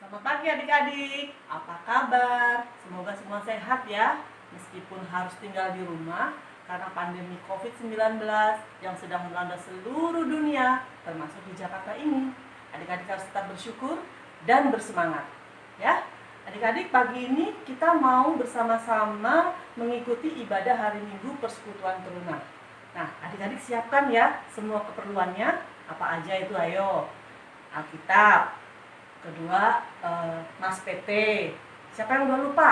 Selamat pagi adik-adik, apa kabar? Semoga semua sehat ya, meskipun harus tinggal di rumah karena pandemi COVID-19 yang sedang melanda seluruh dunia, termasuk di Jakarta ini. Adik-adik harus tetap bersyukur dan bersemangat. Ya, adik-adik, pagi ini kita mau bersama-sama mengikuti ibadah hari Minggu Persekutuan Teruna. Nah, adik-adik siapkan ya semua keperluannya, apa aja itu, ayo. Alkitab, kedua Mas PT. Siapa yang udah lupa?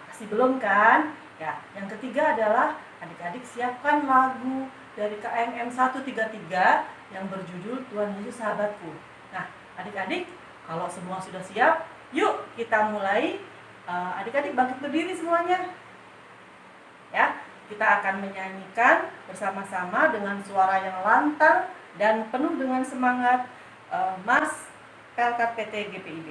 Pasti belum kan? Ya, yang ketiga adalah adik-adik siapkan lagu dari KMM 133 yang berjudul Tuhan Yesus Sahabatku. Nah, adik-adik, kalau semua sudah siap, yuk kita mulai. Adik-adik bangkit berdiri semuanya. Ya, kita akan menyanyikan bersama-sama dengan suara yang lantang dan penuh dengan semangat Mas Pelkat PT GPIB.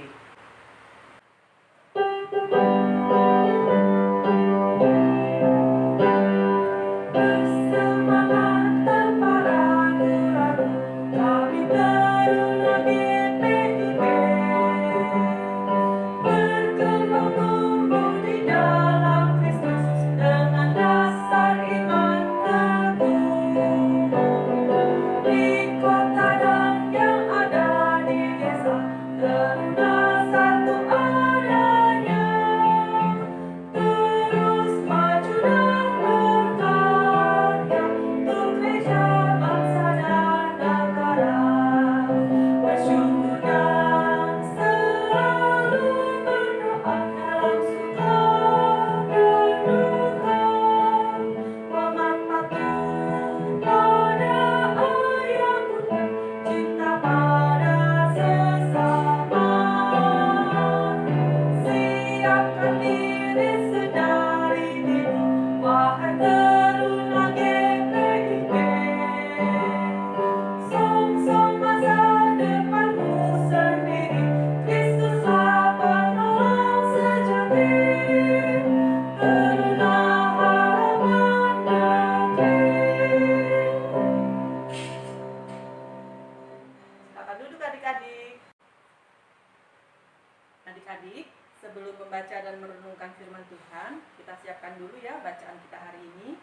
Adik-adik, sebelum membaca dan merenungkan firman Tuhan, kita siapkan dulu ya bacaan kita hari ini.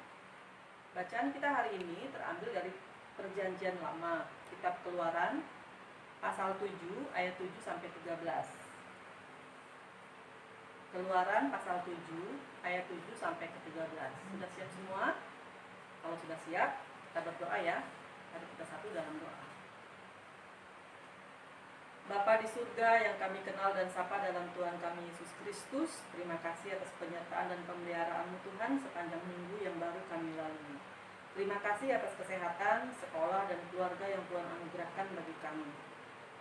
Bacaan kita hari ini terambil dari Perjanjian Lama, Kitab Keluaran, pasal 7, ayat 7 sampai 13. Keluaran pasal 7, ayat 7 sampai ke 13. Sudah siap semua? Kalau sudah siap, kita berdoa ya. Mari kita satu dalam doa. Bapa di surga yang kami kenal dan sapa dalam Tuhan kami Yesus Kristus, terima kasih atas penyertaan dan pemeliharaan-Mu Tuhan sepanjang minggu yang baru kami lalui. Terima kasih atas kesehatan, sekolah, dan keluarga yang Tuhan anugerahkan bagi kami.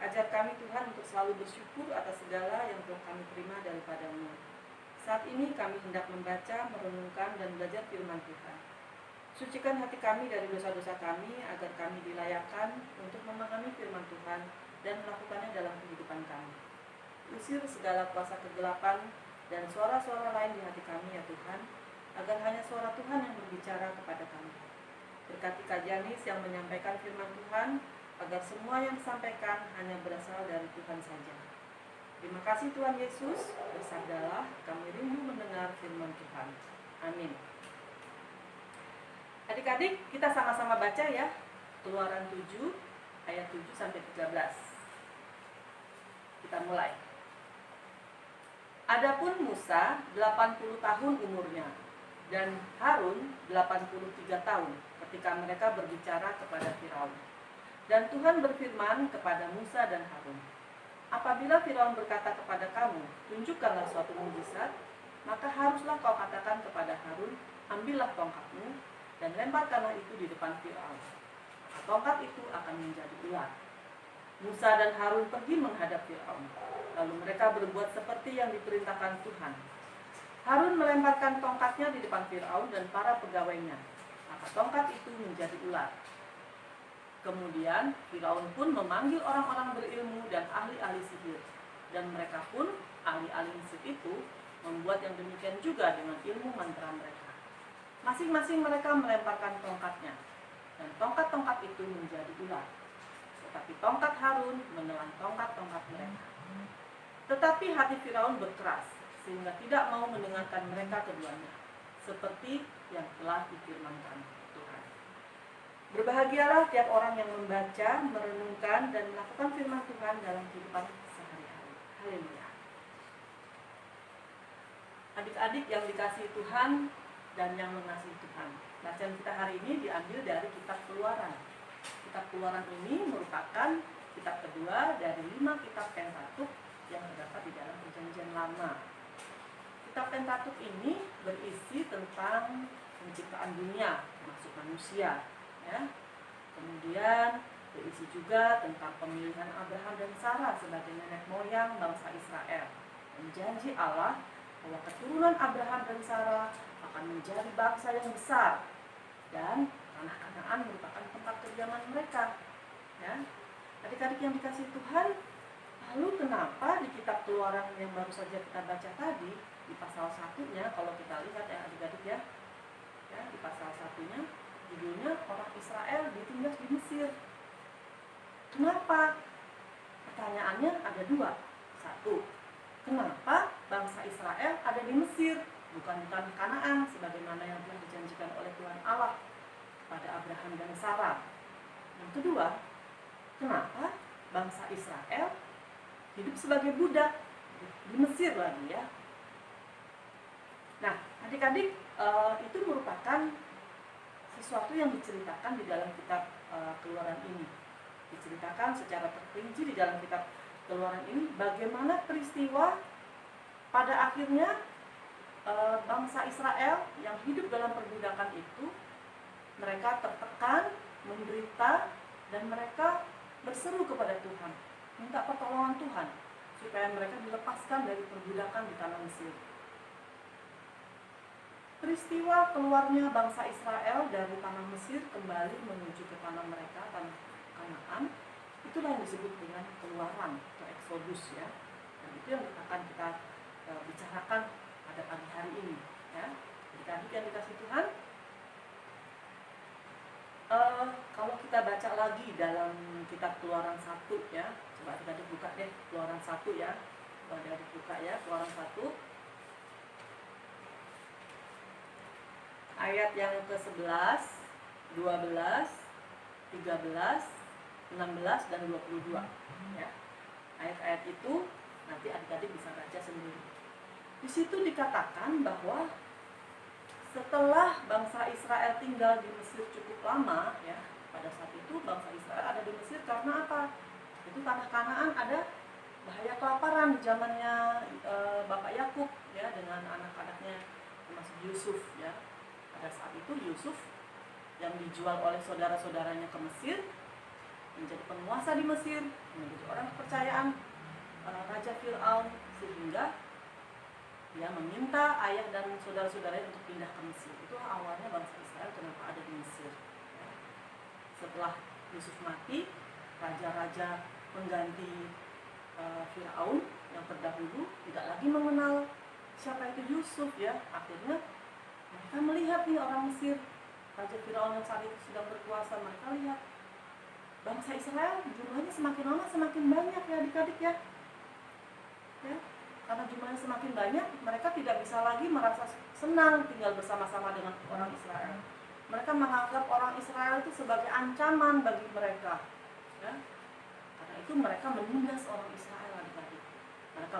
Ajar kami Tuhan untuk selalu bersyukur atas segala yang telah kami terima daripada-Mu. Saat ini kami hendak membaca, merenungkan, dan belajar firman Tuhan. Sucikan hati kami dari dosa-dosa kami agar kami dilayakkan untuk memahami firman Tuhan dan melakukannya dalam kehidupan kami. Usir segala kuasa kegelapan dan suara-suara lain di hati kami ya Tuhan, agar hanya suara Tuhan yang berbicara kepada kami. Berkati Kak Janis yang menyampaikan firman Tuhan, agar semua yang disampaikan hanya berasal dari Tuhan saja. Terima kasih Tuhan Yesus, bersabdalah, kami rindu mendengar firman Tuhan. Amin. Adik-adik, kita sama-sama baca ya, Keluaran 7, ayat 7 sampai 13. Kita mulai. Adapun Musa 80 tahun umurnya dan Harun 83 tahun ketika mereka berbicara kepada Firaun. Dan Tuhan berfirman kepada Musa dan Harun, apabila Firaun berkata kepada kamu, tunjukkanlah suatu mukjizat, maka haruslah kau katakan kepada Harun, ambillah tongkatmu dan lemparkanlah itu di depan Firaun. Tongkat itu akan menjadi ular. Musa dan Harun pergi menghadap Firaun. Lalu mereka berbuat seperti yang diperintahkan Tuhan. Harun melemparkan tongkatnya di depan Firaun dan para pegawainya. Maka tongkat itu menjadi ular. Kemudian Firaun pun memanggil orang-orang berilmu dan ahli-ahli sihir. Dan mereka pun, ahli-ahli sihir itu, membuat yang demikian juga dengan ilmu mantra mereka. Masing-masing mereka melemparkan tongkatnya. Dan tongkat-tongkat itu menjadi ular. Tetapi tongkat Harun menelan tongkat-tongkat mereka. Tetapi hati Firaun berkeras, sehingga tidak mau mendengarkan mereka keduanya, seperti yang telah difirmankan Tuhan. Berbahagialah tiap orang yang membaca, merenungkan, dan melakukan firman Tuhan dalam kehidupan sehari-hari. Haleluya. Adik-adik yang dikasihi Tuhan dan yang mengasihi Tuhan, bacaan kita hari ini diambil dari kitab Keluaran. Kitab Keluaran ini merupakan kitab kedua dari 5 kitab Pentatuk yang terdapat di dalam Perjanjian Lama. Kitab Pentatuk ini berisi tentang penciptaan dunia, termasuk manusia, ya. Kemudian berisi juga tentang pemilihan Abraham dan Sarah sebagai nenek moyang bangsa Israel, dan janji Allah bahwa keturunan Abraham dan Sarah akan menjadi bangsa yang besar, dan tanah Kanaan merupakan tempat kediaman mereka, ya. Adik-adik yang dikasihi Tuhan, lalu kenapa di kitab Keluaran yang baru saja kita baca tadi, di pasal 1-nya, kalau kita lihat ya adik-adik ya, di pasal 1-nya judulnya orang Israel ditindas di Mesir. Kenapa? Pertanyaannya ada 2. 1, kenapa bangsa Israel ada di Mesir, bukan di tanah Kanaan sebagaimana yang telah dijanjikan oleh Tuhan Allah pada Abraham dan Sarah? Yang kedua, kenapa bangsa Israel hidup sebagai budak di Mesir lagi, ya? Nah, adik-adik, itu merupakan sesuatu yang diceritakan di dalam kitab Keluaran ini. Diceritakan secara terperinci di dalam kitab Keluaran ini bagaimana peristiwa pada akhirnya bangsa Israel yang hidup dalam perbudakan itu, mereka tertekan, menderita, dan mereka berseru kepada Tuhan, minta pertolongan Tuhan supaya mereka dilepaskan dari perbudakan di tanah Mesir. Peristiwa keluarnya bangsa Israel dari tanah Mesir kembali menuju ke tanah mereka, tanah Kanaan, itulah yang disebut dengan keluaran atau Exodus, ya. Dan itu yang akan kita bicarakan pada pagi hari ini, ya. Adik-adik yang dikasihi Tuhan, kalau kita baca lagi dalam kitab Keluaran 1, ya, coba adik-adik buka deh Keluaran 1, ya. Coba adik-adik buka ya Keluaran 1 ayat yang ke-11, 12, 13, 16, dan 22, ya. Ayat-ayat itu nanti adik-adik bisa baca sendiri. Di situ dikatakan bahwa setelah bangsa Israel tinggal di Mesir cukup lama, ya, pada saat itu bangsa Israel ada di Mesir karena apa? Itu tanah Kanaan ada bahaya kelaparan di zamannya Bapak Yakub, ya, dengan anak-anaknya termasuk Yusuf, ya. Pada saat itu Yusuf yang dijual oleh saudara-saudaranya ke Mesir, menjadi penguasa di Mesir, menjadi orang kepercayaan Raja Firaun, sehingga dia meminta ayah dan saudara-saudaranya untuk pindah ke Mesir. Itu awalnya bangsa Israel kenapa ada di Mesir. Setelah Yusuf mati, raja-raja pengganti Firaun yang terdahulu tidak lagi mengenal siapa itu Yusuf, ya. Akhirnya mereka melihat nih orang Mesir, Raja Firaun yang saat itu sedang berkuasa, mereka lihat bangsa Israel jumlahnya semakin lama semakin banyak, ya adik-adik, ya. Karena jumlahnya semakin banyak, mereka tidak bisa lagi merasa senang tinggal bersama-sama dengan orang Israel. Mereka menganggap orang Israel itu sebagai ancaman bagi mereka, ya. Karena itu mereka menindas orang Israel, adik-adik. Mereka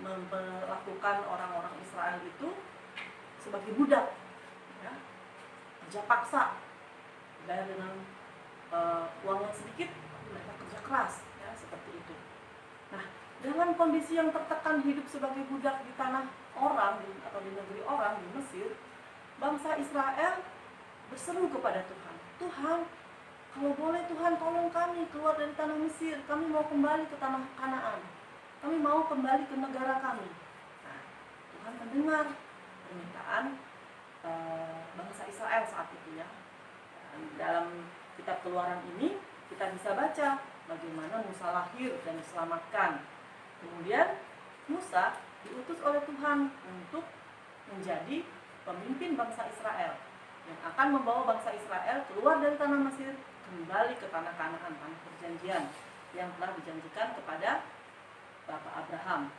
memperlakukan orang-orang Israel itu sebagai budak, ya, kerja paksa, bayar dengan uang yang sedikit, mereka kerja keras, ya, seperti itu. Nah, dengan kondisi yang tertekan hidup sebagai budak di tanah orang atau di negeri orang di Mesir, bangsa Israel berseru kepada Tuhan, Tuhan, kalau boleh Tuhan tolong kami keluar dari tanah Mesir, kami mau kembali ke tanah Kanaan, kami mau kembali ke negara kami. Nah, Tuhan mendengar permintaan bangsa Israel saat itu, ya. Dan dalam kitab Keluaran ini kita bisa baca bagaimana Musa lahir dan diselamatkan. Kemudian Musa diutus oleh Tuhan untuk menjadi pemimpin bangsa Israel yang akan membawa bangsa Israel keluar dari tanah Mesir kembali ke tanah Kanaan, tanah perjanjian yang telah dijanjikan kepada Bapak Abraham.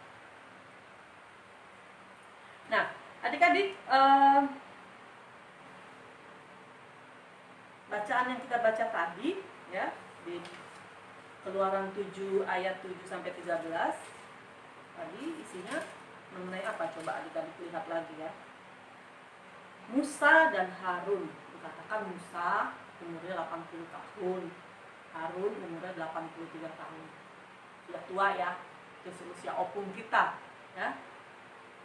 Nah, adik-adik, bacaan yang kita baca tadi ya di Keluaran 7 ayat 7 sampai 13 tadi isinya mengenai apa? Coba adik-adik lihat lagi ya. Musa dan Harun, dikatakan Musa umurnya 80 tahun, Harun umurnya 83 tahun. Sudah tua ya, itu usia opung kita ya,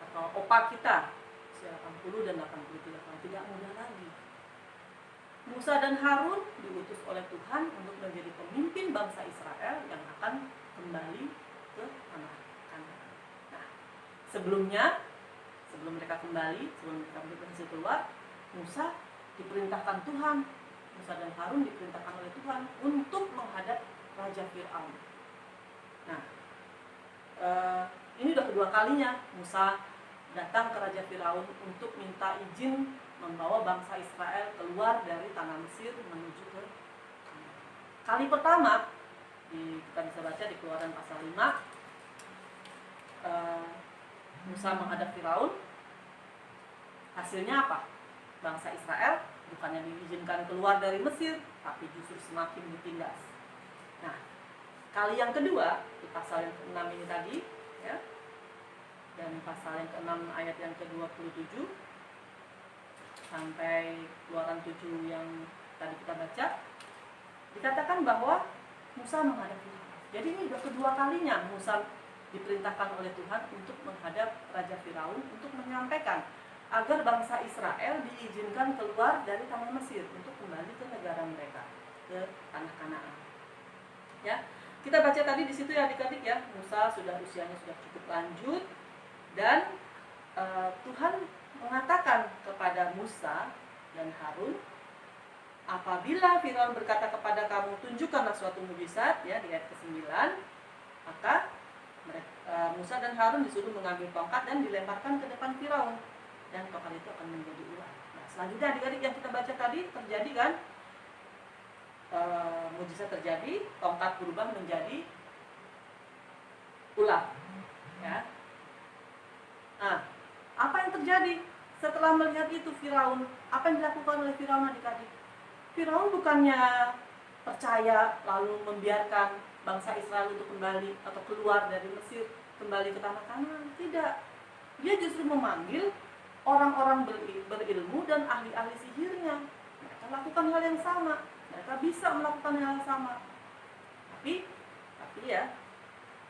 atau opa kita, usia 80 dan 83 tahun, tidak muda lagi. Musa dan Harun diutus oleh Tuhan untuk menjadi pemimpin bangsa Israel yang akan kembali ke tanah Kanaan. Nah, sebelum mereka kembali, sebelum mereka berhasil keluar, Musa diperintahkan Tuhan, Musa dan Harun diperintahkan oleh Tuhan untuk menghadap Raja Fir'aun. Nah, ini udah kedua kalinya Musa datang ke Raja Fir'aun untuk minta izin membawa bangsa Israel keluar dari tanah Mesir menuju ke Kanaan. Kali pertama kita bisa baca di Keluaran pasal 5, Musa menghadap Firaun. Hasilnya apa? Bangsa Israel bukannya diizinkan keluar dari Mesir, tapi justru semakin ditindas. Nah, kali yang kedua di pasal yang ke-6 ini tadi ya, dan pasal yang ke-6 ayat yang ke-27 sampai Keluaran 7 yang tadi kita baca, dikatakan bahwa Musa menghadap Firaun. Jadi ini sudah kedua kalinya Musa diperintahkan oleh Tuhan untuk menghadap Raja Firaun untuk menyampaikan agar bangsa Israel diizinkan keluar dari tanah Mesir untuk kembali ke negara mereka, ke tanah Kanaan. Ya, kita baca tadi di situ ya adik-adik ya, Musa usianya sudah cukup lanjut dan Tuhan mengatakan kepada Musa dan Harun, apabila Firaun berkata kepada kamu, tunjukkanlah suatu mukjizat ya di ayat ke-9, maka Musa dan Harun disuruh mengambil tongkat dan dilemparkan ke depan Firaun, dan tongkat itu akan menjadi ular. Nah, selanjutnya adik-adik yang kita baca tadi terjadi kan, mukjizat terjadi, tongkat berubah menjadi ular ya. Nah, apa yang terjadi setelah melihat itu Firaun? Apa yang dilakukan oleh Firaun adik-adik? Firaun bukannya percaya lalu membiarkan bangsa Israel untuk kembali atau keluar dari Mesir, kembali ke tanah Kanaan. Tidak. Dia justru memanggil orang-orang berilmu dan ahli-ahli sihirnya. Mereka lakukan hal yang sama. Mereka bisa melakukan hal yang sama. Tapi ya,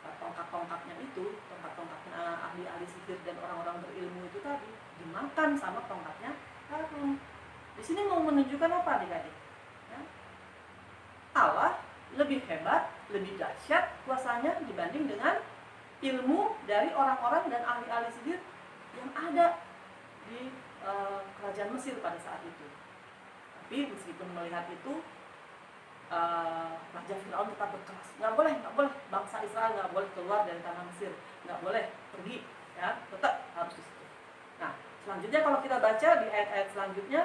tongkat-tongkatnya itu, tongkat-tongkatnya ahli-ahli sihir dan orang-orang berilmu itu tadi dimakan sama tongkatnya Harun. Di sini mau menunjukkan apa adik-adik? Ya. Allah lebih hebat, lebih dahsyat kuasanya dibanding dengan ilmu dari orang-orang dan ahli-ahli sihir yang ada di kerajaan Mesir pada saat itu. Tapi meskipun melihat itu, Raja Firaun tetap berkeras, nggak boleh, bangsa Israel nggak boleh keluar dari tanah Mesir, nggak boleh pergi, ya, tetap harus di situ. Nah, selanjutnya kalau kita baca di ayat-ayat selanjutnya,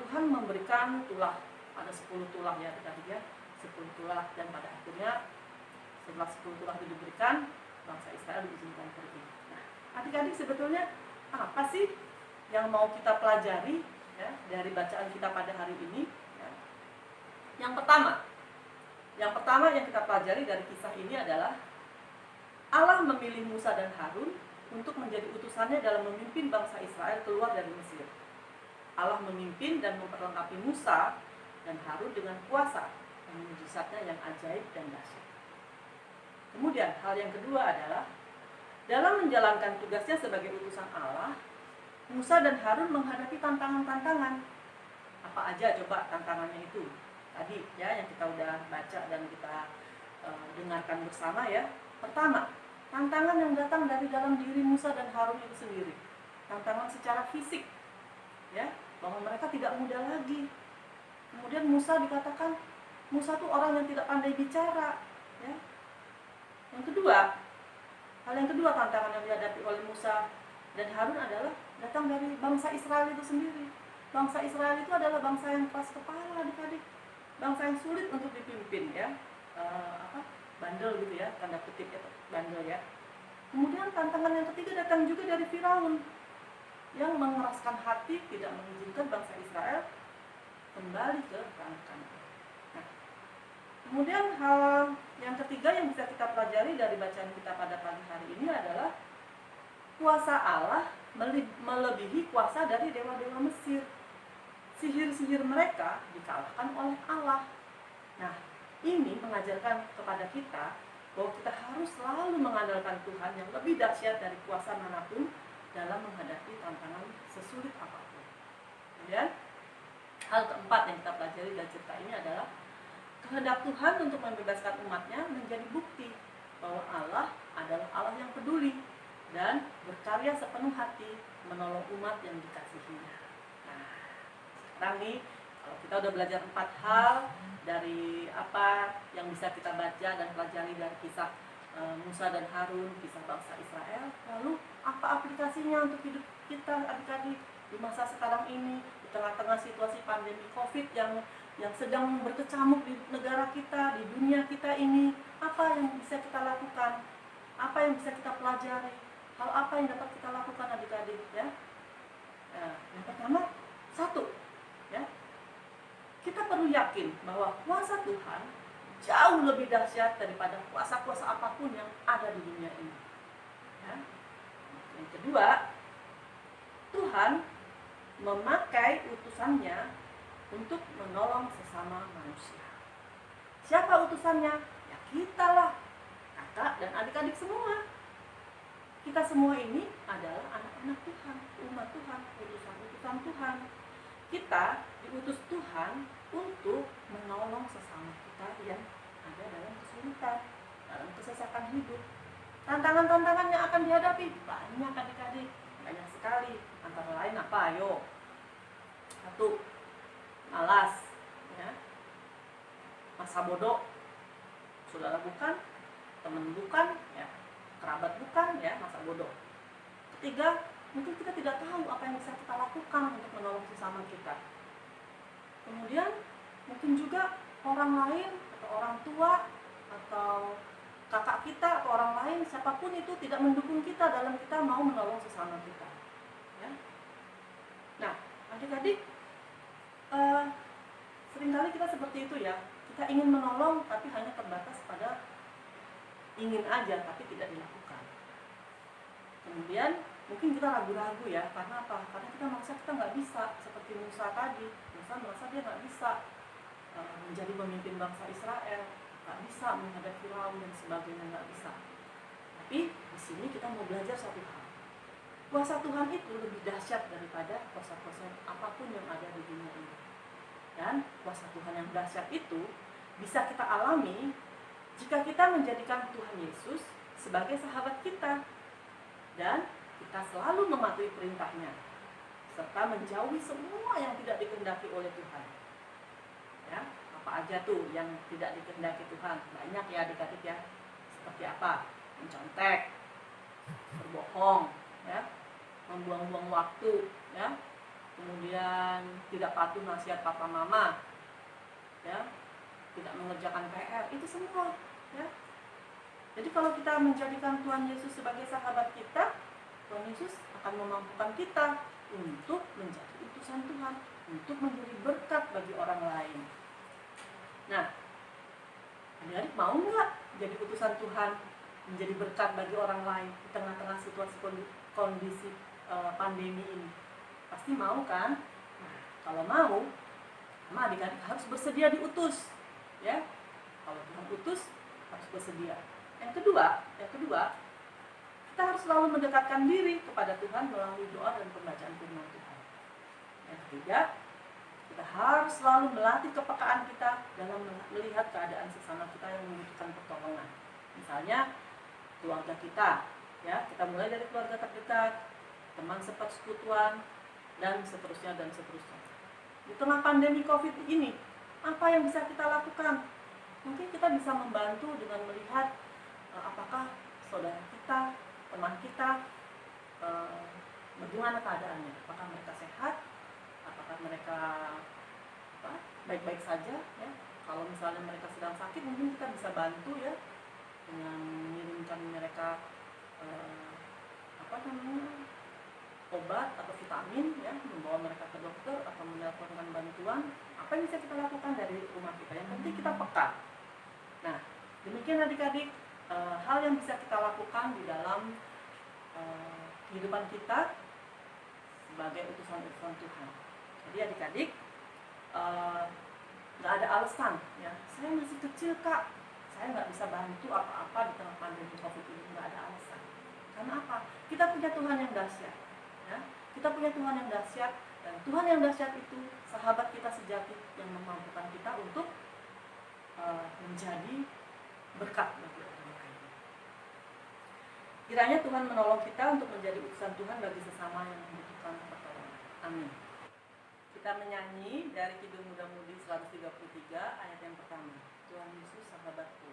Tuhan memberikan tulah, ada 10 tulah ya tadi ya, 10 tulah, dan pada akhirnya setelah 10 tulah itu diberikan, bangsa Israel diizinkan pergi. Nah, adik-adik sebetulnya apa sih yang mau kita pelajari ya dari bacaan kita pada hari ini? Yang pertama yang kita pelajari dari kisah ini adalah Allah memilih Musa dan Harun untuk menjadi utusannya dalam memimpin bangsa Israel keluar dari Mesir. Allah memimpin dan memperlengkapi Musa dan Harun dengan kuasa dan mukjizatnya yang ajaib dan dahsyat. Kemudian hal yang kedua adalah dalam menjalankan tugasnya sebagai utusan Allah, Musa dan Harun menghadapi tantangan-tantangan. Apa aja coba tantangannya itu? Tadi ya yang kita udah baca dan kita dengarkan bersama ya. Pertama, tantangan yang datang dari dalam diri Musa dan Harun itu sendiri. Tantangan secara fisik ya, bahwa mereka tidak muda lagi. Kemudian Musa dikatakan Musa tuh orang yang tidak pandai bicara ya. Yang kedua, hal yang kedua tantangan yang dihadapi oleh Musa dan Harun adalah datang dari bangsa Israel itu sendiri. Bangsa Israel itu adalah bangsa yang keras kepala adik-adik, bangsa yang sulit untuk dipimpin ya. bandel gitu ya, tanda kutip ya, bandel ya. Kemudian tantangan yang ketiga datang juga dari Firaun yang mengeraskan hati, tidak mengizinkan bangsa Israel kembali ke tanah Kanaan. Nah, kemudian hal yang ketiga yang bisa kita pelajari dari bacaan kita pada pagi hari ini adalah kuasa Allah melebihi kuasa dari dewa-dewa Mesir. Sihir-sihir mereka dikalahkan oleh Allah. Nah, ini mengajarkan kepada kita bahwa kita harus selalu mengandalkan Tuhan yang lebih dahsyat dari kuasa manapun dalam menghadapi tantangan sesulit apapun. Kemudian, hal keempat yang kita pelajari dari cerita ini adalah kehendak Tuhan untuk membebaskan umatnya menjadi bukti bahwa Allah adalah Allah yang peduli dan berkarya sepenuh hati menolong umat yang dikasihinya. Nah, sekarang nih, kalau kita udah belajar 4 hal dari apa yang bisa kita baca dan pelajari dari kisah Musa dan Harun, kisah bangsa Israel, lalu apa aplikasinya untuk hidup kita adik-adik di masa sekarang ini, di tengah-tengah situasi pandemi COVID yang sedang berkecamuk di negara kita, di dunia kita ini. Apa yang bisa kita lakukan? Apa yang bisa kita pelajari? Hal apa yang dapat kita lakukan adik-adik ya? Nah, yang pertama, satu, ya, kita perlu yakin bahwa kuasa Tuhan jauh lebih dahsyat daripada kuasa-kuasa apapun yang ada di dunia ini. Ya. Yang kedua, Tuhan memakai utusannya untuk menolong sesama manusia. Siapa utusannya? Ya kita lah, kakak dan adik-adik semua. Kita semua ini adalah anak-anak Tuhan, umat Tuhan, utusan-utusan Tuhan. Kita diutus Tuhan untuk menolong sesama kita yang ada dalam kesulitan, dalam kesesakan hidup. Tantangan-tantangan yang akan dihadapi banyak adik-adik, banyak sekali. Antara lain apa? Ayo. Satu, malas, ya. Masa bodoh, saudara bukan, teman bukan, ya. Kerabat bukan, ya, masa bodoh. Ketiga, mungkin kita tidak tahu apa yang bisa kita lakukan untuk menolong sesama kita. Kemudian mungkin juga orang lain atau orang tua atau kakak kita atau orang lain, siapapun itu tidak mendukung kita dalam kita mau menolong sesama kita. Ya. Nah, adik-adik, seringkali kita seperti itu ya. Kita ingin menolong tapi hanya terbatas pada ingin aja tapi tidak dilakukan. Kemudian mungkin kita ragu-ragu ya, karena apa? Karena kita merasa kita nggak bisa, seperti Musa tadi. Musa merasa dia nggak bisa menjadi pemimpin bangsa Israel, nggak bisa menghadapi Firaun dan sebagainya, nggak bisa. Tapi di sini kita mau belajar satu hal. Kuasa Tuhan itu lebih dahsyat daripada kuasa-kuasa apapun yang ada di dunia ini. Dan kuasa Tuhan yang dahsyat itu bisa kita alami jika kita menjadikan Tuhan Yesus sebagai sahabat kita dan kita selalu mematuhi perintahnya serta menjauhi semua yang tidak dikehendaki oleh Tuhan. Ya, apa aja tuh yang tidak dikehendaki Tuhan? Banyak ya adik-adik ya. Seperti apa? Mencontek, berbohong, ya, membuang-buang waktu, ya, kemudian tidak patuh nasihat papa mama, ya, tidak mengerjakan PR, itu semua, ya. Jadi kalau kita menjadikan Tuhan Yesus sebagai sahabat kita, Tuhan Yesus akan memampukan kita untuk menjadi utusan Tuhan, untuk menjadi berkat bagi orang lain. Nah, adik-adik mau nggak jadi utusan Tuhan, menjadi berkat bagi orang lain di tengah-tengah situasi kondisi pandemi ini? Pasti mau kan? Nah, kalau mau, adik-adik harus bersedia diutus, ya. Kalau Tuhan utus, harus bersedia. Yang kedua, kita harus selalu mendekatkan diri kepada Tuhan melalui doa dan pembacaan firman Tuhan. Yang ketiga, kita harus selalu melatih kepekaan kita dalam melihat keadaan sesama kita yang membutuhkan pertolongan. Misalnya keluarga kita, ya, kita mulai dari keluarga terdekat, teman sepersekutuan, dan seterusnya dan seterusnya. Di tengah pandemi COVID ini, apa yang bisa kita lakukan? Mungkin kita bisa membantu dengan melihat apakah saudara kita, teman kita, bagaimana keadaannya? Apakah mereka sehat? Apakah mereka baik-baik saja? Ya? Kalau misalnya mereka sedang sakit, mungkin kita bisa bantu ya dengan mengirimkan mereka obat atau vitamin, ya, membawa mereka ke dokter atau menelponkan bantuan. Apa yang bisa kita lakukan dari rumah kita? Yang penting kita peka. Nah, demikian adik-adik hal yang bisa kita lakukan di dalam kehidupan kita sebagai utusan-utusan Tuhan. Jadi adik-adik nggak ada alasan, ya, saya masih kecil kak, saya nggak bisa bantu apa-apa di tengah pandemi COVID ini. Nggak ada alasan. Karena apa? Kita punya Tuhan yang dahsyat, ya. Kita punya Tuhan yang dahsyat, dan Tuhan yang dahsyat itu sahabat kita sejati yang memampukan kita untuk menjadi berkat bagi orang lain. Kiranya Tuhan menolong kita untuk menjadi utusan Tuhan bagi sesama yang membutuhkan pertolongan. Amin. Kita menyanyi dari Kidung Muda-Mudi 133 ayat yang pertama. Tuhan Yesus sahabatku.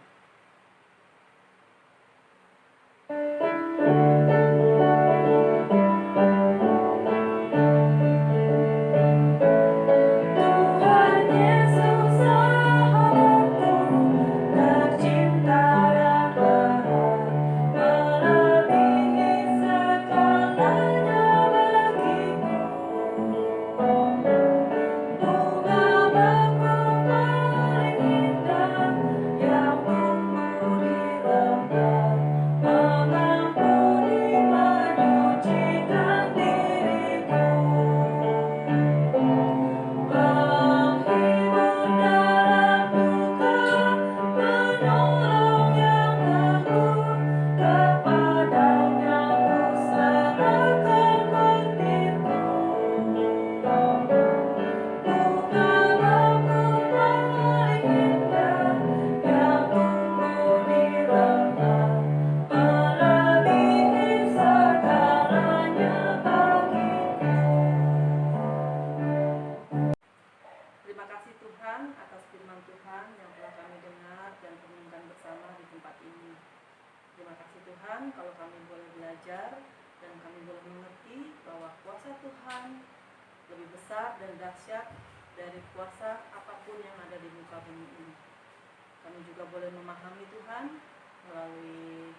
Terima kasih Tuhan atas firman Tuhan yang telah kami dengar dan renungkan bersama di tempat ini. Terima kasih Tuhan kalau kami boleh belajar dan kami boleh mengerti bahwa kuasa Tuhan lebih besar dan dahsyat dari kuasa apapun yang ada di muka bumi ini. Kami juga boleh memahami Tuhan melalui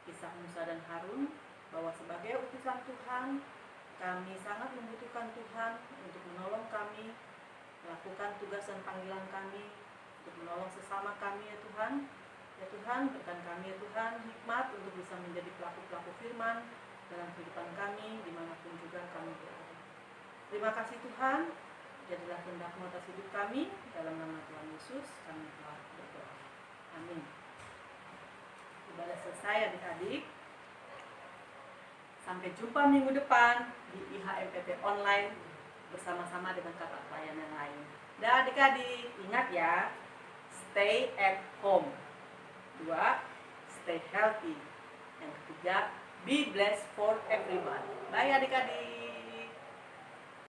kisah Musa dan Harun bahwa sebagai utusan Tuhan kami sangat membutuhkan Tuhan untuk menolong kami melakukan tugas dan panggilan kami, untuk menolong sesama kami, ya Tuhan. Ya Tuhan, berikan kami, ya Tuhan, hikmat untuk bisa menjadi pelaku-pelaku firman dalam kehidupan kami dimanapun juga kami berada. Terima kasih Tuhan, jadilah kehendak-Mu atas hidup kami. Dalam nama Tuhan Yesus kami telah berdoa. Amin. Ibadah selesai adik-adik. Sampai jumpa minggu depan di IHMPT online bersama-sama dengan kakak pelayan yang lain. Dan adik-adik, ingat ya, stay at home. 2, stay healthy. Yang ketiga, be blessed for everyone. Bye adik-adik.